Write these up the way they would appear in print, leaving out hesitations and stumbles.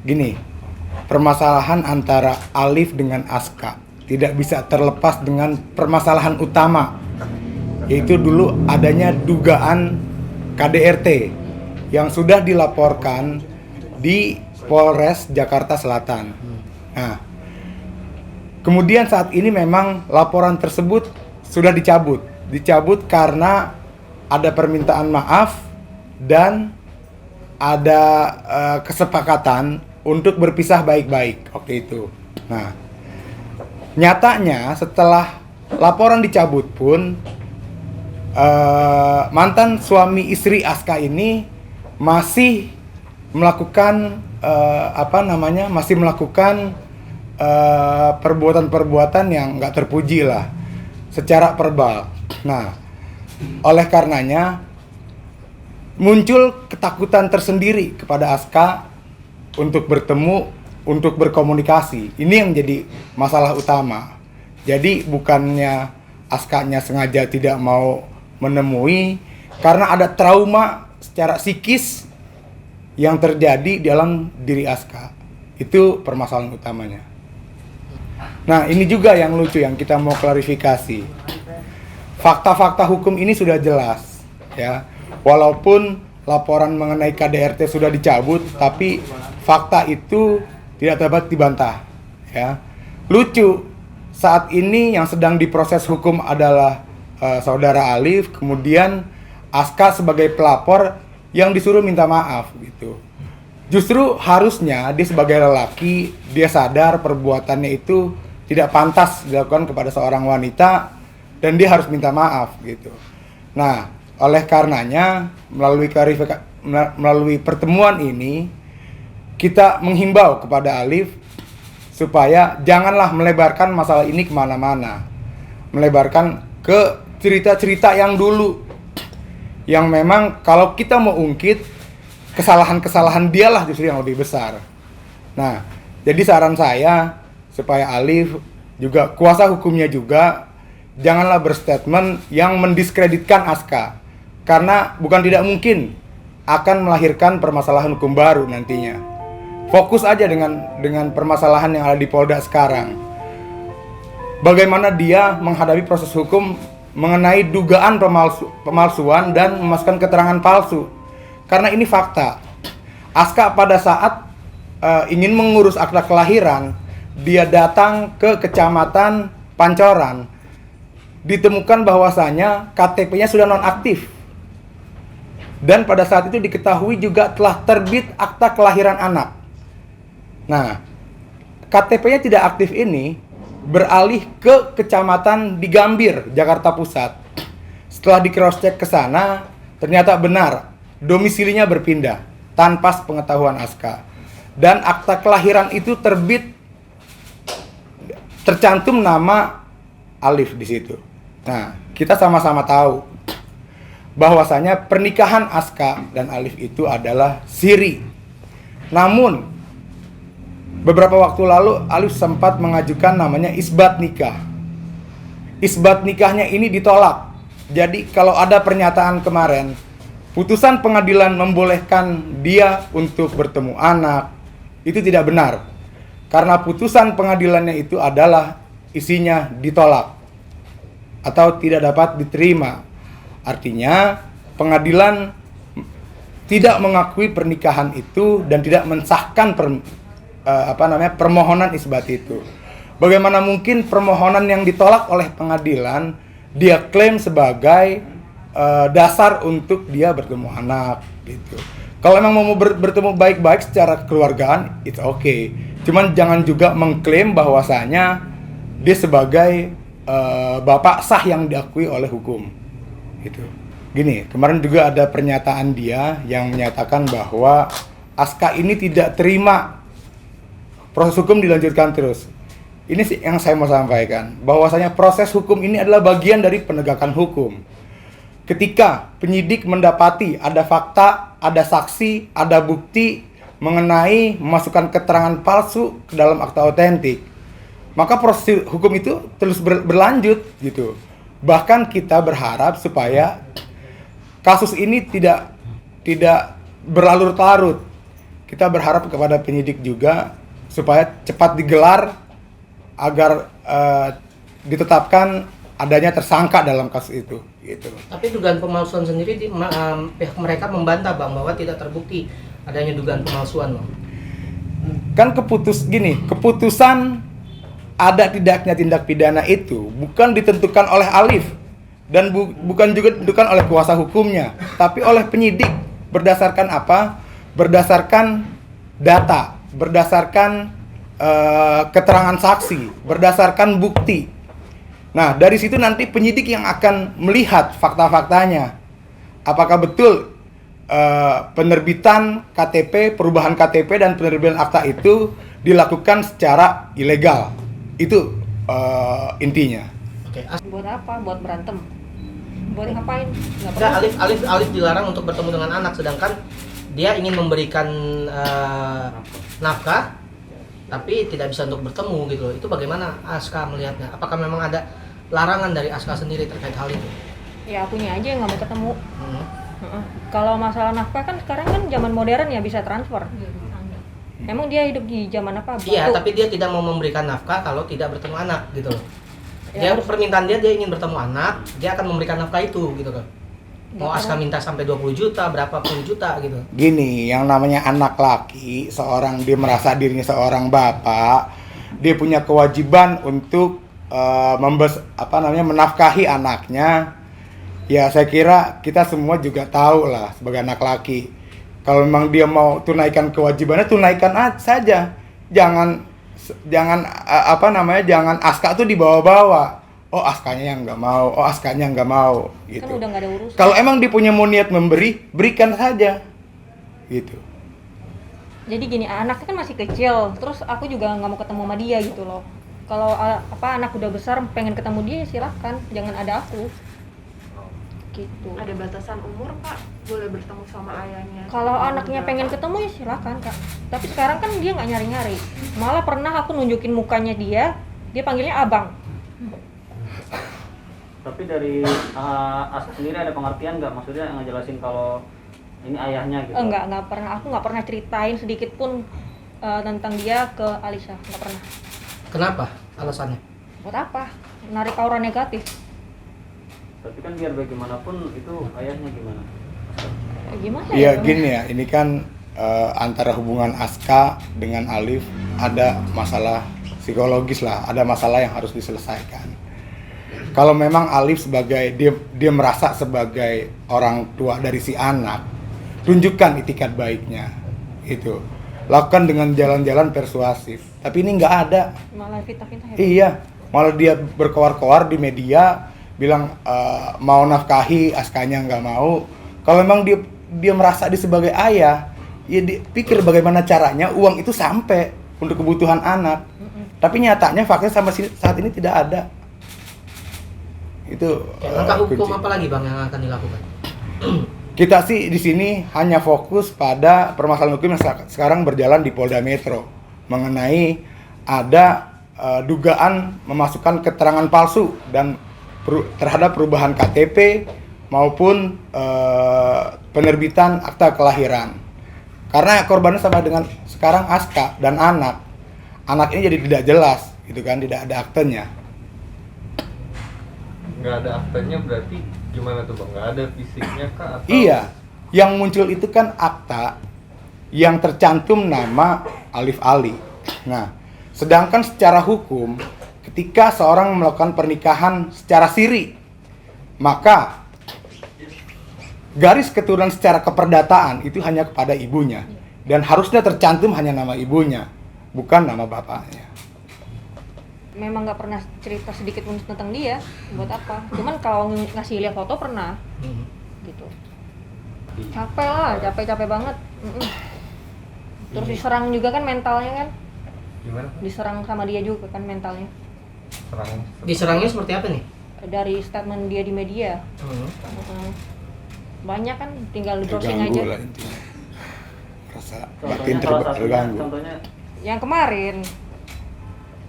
Gini, permasalahan antara Alif dengan Aska tidak bisa terlepas dengan permasalahan utama, yaitu dulu adanya dugaan KDRT yang sudah dilaporkan di Polres Jakarta Selatan. Nah, kemudian saat ini memang laporan tersebut sudah dicabut karena ada permintaan maaf dan ada kesepakatan untuk berpisah baik-baik waktu itu. Nah, nyatanya setelah laporan dicabut pun mantan suami istri Aska ini masih melakukan perbuatan-perbuatan yang nggak terpuji lah secara verbal. Nah, oleh karenanya muncul ketakutan tersendiri kepada Aska untuk bertemu, untuk berkomunikasi. Ini yang jadi masalah utama. Jadi bukannya Askanya sengaja tidak mau menemui, karena ada trauma secara psikis yang terjadi dalam diri Aska. Itu permasalahan utamanya. Nah, ini juga yang lucu yang kita mau klarifikasi. Fakta-fakta hukum ini sudah jelas, ya. Walaupun laporan mengenai KDRT sudah dicabut, tapi fakta itu tidak dapat dibantah, ya. Lucu, saat ini yang sedang diproses hukum adalah saudara Alif, kemudian Aska sebagai pelapor yang disuruh minta maaf gitu. Justru harusnya dia sebagai lelaki, dia sadar perbuatannya itu tidak pantas dilakukan kepada seorang wanita dan dia harus minta maaf gitu. Nah, oleh karenanya melalui pertemuan ini kita menghimbau kepada Alif supaya janganlah melebarkan masalah ini kemana-mana, melebarkan ke cerita-cerita yang dulu, yang memang kalau kita mau ungkit kesalahan-kesalahan dialah justru yang lebih besar. Nah, jadi saran saya supaya Alif juga kuasa hukumnya juga janganlah berstatement yang mendiskreditkan Aska, karena bukan tidak mungkin akan melahirkan permasalahan hukum baru nantinya. Fokus aja dengan permasalahan yang ada di Polda sekarang. Bagaimana dia menghadapi proses hukum mengenai dugaan pemalsuan dan memasukkan keterangan palsu. Karena ini fakta. Aska pada saat ingin mengurus akta kelahiran, dia datang ke Kecamatan Pancoran. Ditemukan bahwasanya KTP-nya sudah nonaktif. Dan pada saat itu diketahui juga telah terbit akta kelahiran anak. Nah, KTP-nya tidak aktif ini beralih ke Kecamatan di Gambir, Jakarta Pusat. Setelah di cross check ke sana, ternyata benar domisilinya berpindah tanpa pengetahuan Aska. Dan akta kelahiran itu tercantum nama Alif di situ. Nah, kita sama-sama tahu bahwasanya pernikahan Aska dan Alif itu adalah siri. Namun beberapa waktu lalu Alif sempat mengajukan namanya isbat nikah. Isbat nikahnya ini ditolak. Jadi kalau ada pernyataan kemarin, putusan pengadilan membolehkan dia untuk bertemu anak, itu tidak benar. Karena putusan pengadilannya itu adalah isinya ditolak atau tidak dapat diterima. Artinya pengadilan tidak mengakui pernikahan itu dan tidak mensahkan permohonan isbat itu. Bagaimana mungkin permohonan yang ditolak oleh pengadilan dia klaim sebagai dasar untuk dia bertemu anak gitu. Kalau emang mau bertemu baik-baik secara kekeluargaan, it's okay. Cuman jangan juga mengklaim bahwasanya dia sebagai bapak sah yang diakui oleh hukum gitu. Gini, kemarin juga ada pernyataan dia yang menyatakan bahwa Aska ini tidak terima proses hukum dilanjutkan terus. Ini sih yang saya mau sampaikan, bahwasanya proses hukum ini adalah bagian dari penegakan hukum. Ketika penyidik mendapati ada fakta, ada saksi, ada bukti mengenai memasukkan keterangan palsu ke dalam akta otentik, maka proses hukum itu terus berlanjut gitu. Bahkan kita berharap supaya kasus ini tidak berlarut-larut. kita berharap kepada penyidik juga supaya cepat digelar agar ditetapkan adanya tersangka dalam kasus itu gitu. Tapi dugaan pemalsuan sendiri pihak mereka membantah Bang bahwa tidak terbukti adanya dugaan pemalsuan Bang. Kan keputusan ada tidaknya tindak pidana itu bukan ditentukan oleh Alif dan bukan juga ditentukan oleh kuasa hukumnya, tapi oleh penyidik. Berdasarkan apa? Berdasarkan data, berdasarkan keterangan saksi, berdasarkan bukti. Nah, dari situ nanti penyidik yang akan melihat fakta-faktanya. Apakah betul penerbitan KTP, perubahan KTP dan penerbitan akta itu dilakukan secara ilegal. Itu intinya. Oke. Buat apa? Buat berantem? Buat ngapain? Enggak, Alif dilarang untuk bertemu dengan anak, sedangkan dia ingin memberikan nafkah tapi tidak bisa untuk bertemu gitu loh. Itu bagaimana Aska melihatnya? Apakah memang ada larangan dari Aska sendiri terkait hal itu? Ya akunya aja yang nggak mau ketemu. Kalau masalah nafkah kan sekarang kan zaman modern ya, bisa transfer. Emang dia hidup di zaman apa? Iya, tapi dia tidak mau memberikan nafkah kalau tidak bertemu anak gitu loh. Dia permintaan dia ingin bertemu anak, dia akan memberikan nafkah itu gitu kan. Mau Aska minta sampai 20 juta, berapa puluh juta gitu. Gini, yang namanya anak laki, dia merasa dirinya seorang bapak, dia punya kewajiban untuk menafkahi anaknya. Ya saya kira kita semua juga tahu lah sebagai anak laki. Kalau memang dia mau tunaikan kewajibannya, tunaikan saja. Jangan Aska tuh dibawa-bawa. Oh Askanya yang nggak mau, gitu. Kan udah nggak ada urusan. Kalau emang dia punya niat memberi, berikan saja, gitu. Jadi gini, anaknya kan masih kecil, terus aku juga nggak mau ketemu sama dia gitu loh. Kalau anak udah besar pengen ketemu dia, silahkan, jangan ada aku. Gitu. Ada batasan umur Pak? Boleh bertemu sama ayahnya? Kalau anaknya pengen ketemu ya silakan Kak. Tapi sekarang kan dia nggak nyari-nyari. Malah pernah aku nunjukin mukanya dia panggilnya abang. Tapi dari Aska sendiri ada pengertian nggak, maksudnya ngejelasin kalau ini ayahnya gitu? Enggak pernah. Aku nggak pernah ceritain sedikit pun tentang dia ke Alisa, nggak pernah. Kenapa alasannya? Buat apa? Narik aura negatif. Tapi kan biar bagaimanapun itu ayahnya gimana? Gimana Iya ya? gini ya, ini kan antara hubungan Aska dengan Alif ada masalah psikologis lah, ada masalah yang harus diselesaikan. Kalau memang Alif sebagai dia merasa sebagai orang tua dari si anak, tunjukkan itikat baiknya, itu lakukan dengan jalan-jalan persuasif. Tapi ini nggak ada. Malah fitnah-fitnah ya? Iya, malah dia berkoar-koar di media bilang mau nafkahi, Askanya nggak mau. Kalau memang dia merasa dia sebagai ayah, ya pikir bagaimana caranya uang itu sampai untuk kebutuhan anak. Tapi nyatanya faktanya sampai saat ini tidak ada. Itu Langkah hukum kunci. apa lagi Bang yang akan dilakukan? Kita sih di sini hanya fokus pada permasalahan hukum yang sekarang berjalan di Polda Metro mengenai ada dugaan memasukkan keterangan palsu dan terhadap perubahan KTP maupun penerbitan akta kelahiran. Karena korbannya sama dengan sekarang Aska dan anak. Anak ini jadi tidak jelas, gitu kan, tidak ada aktenya. Nggak ada aktanya berarti gimana tuh Bang? Nggak ada fisiknya kah? Atau... Iya, yang muncul itu kan akta yang tercantum nama Alif Ali. Nah, sedangkan secara hukum, ketika seorang melakukan pernikahan secara siri, maka garis keturunan secara keperdataan itu hanya kepada ibunya. Dan harusnya tercantum hanya nama ibunya, bukan nama bapaknya. Memang nggak pernah cerita sedikit pun tentang dia, buat apa? Cuman kalau ngasih lihat foto pernah, gitu. Capek banget. Terus diserang juga kan mentalnya kan? Gimana? Diserang sama dia juga kan mentalnya. Diserangnya seperti apa nih? Dari statement dia di media. Banyak kan, tinggal di browsing aja. Lah intinya. Rasa Contohnya batin salah satunya, terganggu. contohnya Yang kemarin,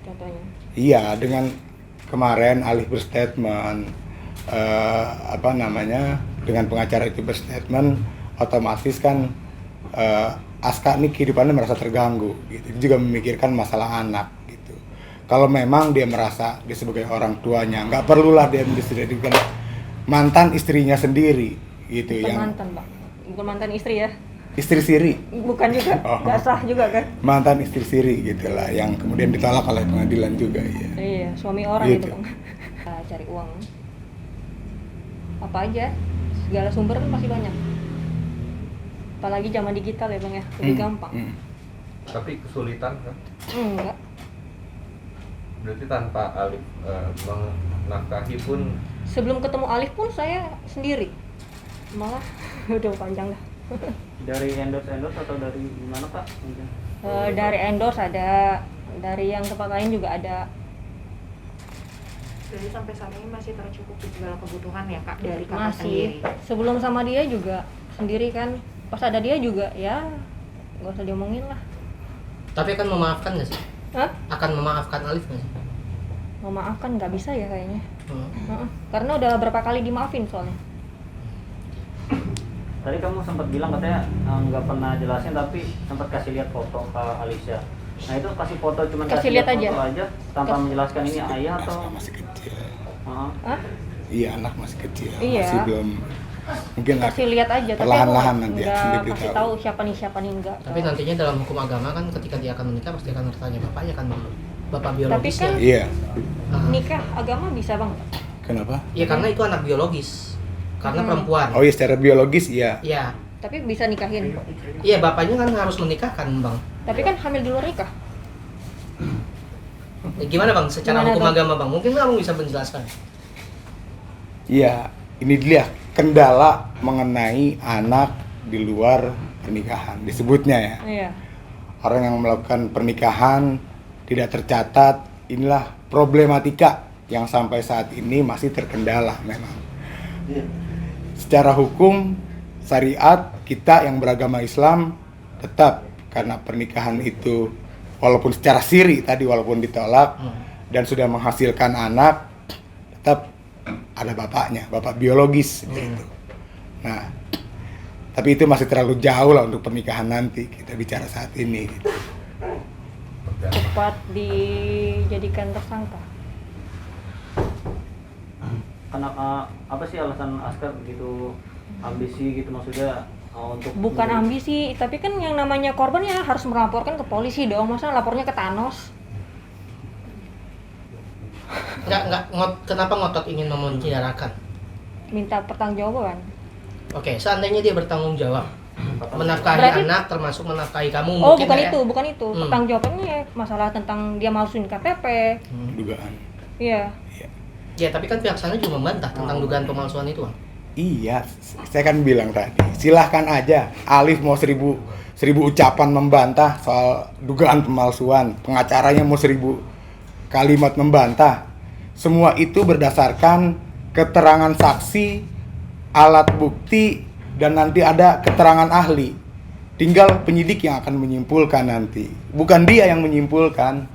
contohnya. Iya, dengan kemarin Alif berstatement, dengan pengacara itu berstatement, otomatis kan Aska ini kehidupannya merasa terganggu gitu. Dia juga memikirkan masalah anak gitu. Kalau memang dia merasa dia sebagai orang tuanya, nggak perlulah dia dijadikan mantan istrinya sendiri gitu. Bukan yang mantan, Pak. Bukan mantan istri ya. istri siri, Bukan juga. Oh. Nggak sah juga kan. mantan istri siri gitulah, yang kemudian ditolak oleh pengadilan juga ya. Iya, suami orang Gitu. itu, Bang. Cari uang. Apa aja? Segala sumber kan pasti banyak. Apalagi zaman digital ya, Bang ya. Lebih gampang. Tapi kesulitan kan? Enggak. Berarti tanpa Alif menafkahi pun Sebelum ketemu Alif pun saya sendiri. Malah udah panjang dah. Dari endorse atau dari gimana Pak? Mungkin. Dari endorse ada, dari yang tempat lain juga ada. Jadi sampai saat ini masih tercukupi segala kebutuhan ya kak dari kakak Masih. sendiri. Sebelum sama dia juga sendiri kan. Pas ada dia juga ya nggak usah diomongin lah. Tapi akan memaafkan nggak sih? Hah? Akan memaafkan Alif nggak sih? Memaafkan nggak bisa ya kayaknya. Hmm. Heeh. Karena udah berapa kali dimaafin soalnya. Tadi kamu sempat bilang katanya nggak pernah jelasin tapi sempat kasih lihat foto ke Alicia. Nah itu kasih foto cuman Kasih kasih lihat lihat aja. foto aja tanpa menjelaskan ini ayah Aska atau masih kecil. Heeh. Hah? Iya, anak masih kecil, Iya. masih belum mungkin Kasih lihat aja tapi aku perlahan-lahan nanti akan nggak kasih diberitahu. tahu siapa nih enggak. Tapi nantinya dalam hukum agama kan ketika dia akan menikah pasti akan bertanya bapaknya kan dulu. Bapak biologis kan- Iya. Nikah agama bisa, Bang. Kenapa? Iya karena itu anak biologis. Karena Hmm. perempuan. Oh iya, secara biologis iya. Iya. Tapi bisa nikahin. Iya bapaknya kan harus menikahkan bang. Tapi kan hamil di luar nikah. Gimana bang? Secara Gimana, hukum Bang? agama bang. Mungkin kamu bisa menjelaskan. Iya, ini dia kendala mengenai anak di luar pernikahan disebutnya ya. Iya. Orang yang melakukan pernikahan tidak tercatat, inilah problematika yang sampai saat ini masih terkendala memang. Secara hukum syariat kita yang beragama Islam tetap, karena pernikahan itu walaupun secara siri tadi walaupun ditolak dan sudah menghasilkan anak, tetap ada bapaknya, bapak biologis gitu. Nah, tapi itu masih terlalu jauh lah untuk pernikahan nanti, kita bicara saat ini gitu. Cepat dijadikan tersangka. Karena apa sih alasan Askar begitu ambisi gitu maksudnya untuk Bukan ambisi, tapi kan yang namanya korban ya harus melaporkan ke polisi dong. Masa lapornya ke Thanos? Kenapa ngotot ingin memenjarakan? Minta pertanggungjawaban. Oke, seandainya dia bertanggung jawab, menafkahi Berarti- anak termasuk menafkahi kamu Oh, mungkin bukan ya? itu, bukan itu. Hmm. Pertanggungjawabannya ya masalah tentang dia malsuin KTP. Dugaan. Iya. Ya, tapi kan pihak sana juga membantah tentang dugaan pemalsuan itu, Bang. Iya, saya kan bilang tadi, silahkan aja Alif mau seribu ucapan membantah soal dugaan pemalsuan, pengacaranya mau 1000 kalimat membantah. Semua itu berdasarkan keterangan saksi, alat bukti, dan nanti ada keterangan ahli. Tinggal penyidik yang akan menyimpulkan nanti, bukan dia yang menyimpulkan.